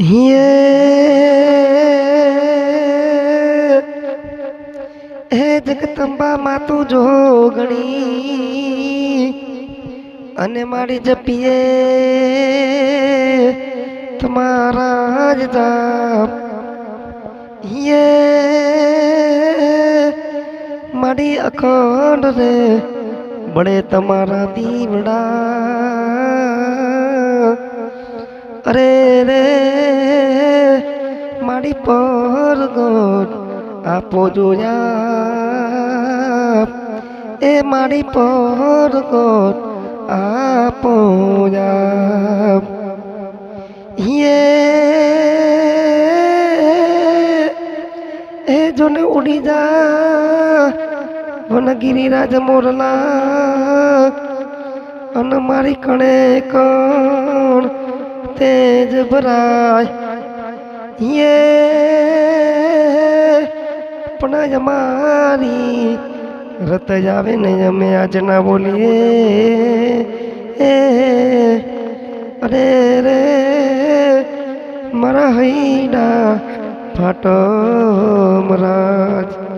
હે જગદંબા માતું જોગણી અને મારી જપીએ તમારા જ જાપ મારી અખંડ રે બળે તમારા દીવડા અરે રે મારી પરગટ આપો જોયા એ મારી પરગટ આપો યા એ જોને ઉડી જા વન ગિરિરાજ મોરલા અને મારી કણે કણ તેજ ભરાય પણ અમારી રત આવે ને અમે આજ ના બોલીએ અરે રે મારા હૈડા ફાટો મરાજ